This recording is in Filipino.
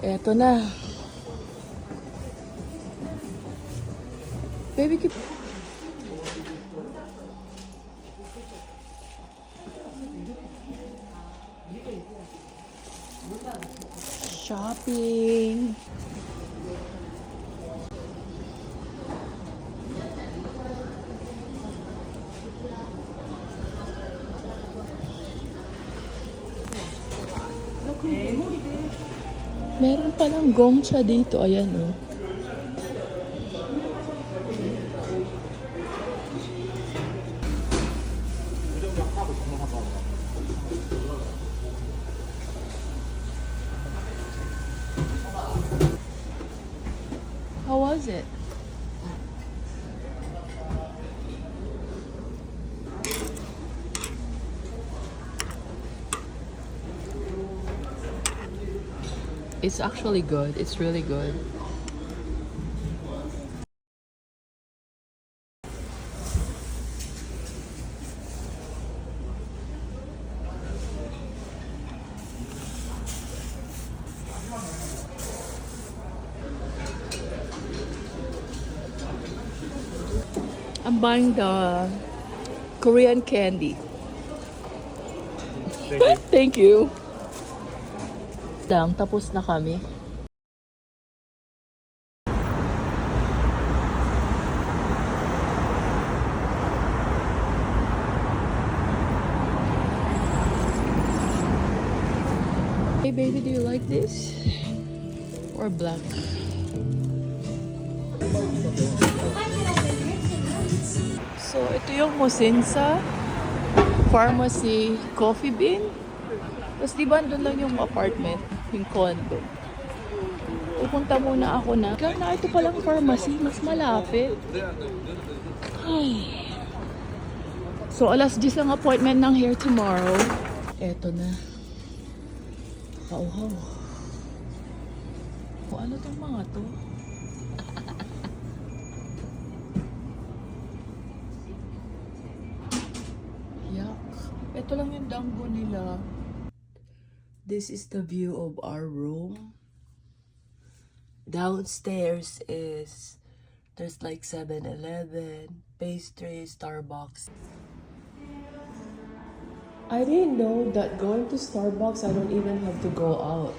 Eto na. Baby, keep... Shopping. Meron palang gongcha dito. Ayan, oh. How was it? It's actually good. It's really good. I'm buying the Korean candy. Thank you. Tapos na kami. Hey baby, do you like this? Or black? So, ito yung Musinsa Pharmacy Coffee Bean. Tapos diba doon lang yung apartment, yung condo. Pupunta muna ako na. Kaya na ito palang pharmacy, mas malapit. Ay. So, alas 10 ang appointment ng hair tomorrow. Eto na. Kauhaw. O ano tong mga to? Yak. Ito lang yung dambo nila. This is the view of our room. Downstairs is there's like 7-Eleven, pastry, Starbucks. I didn't know that going to Starbucks I don't even have to go out.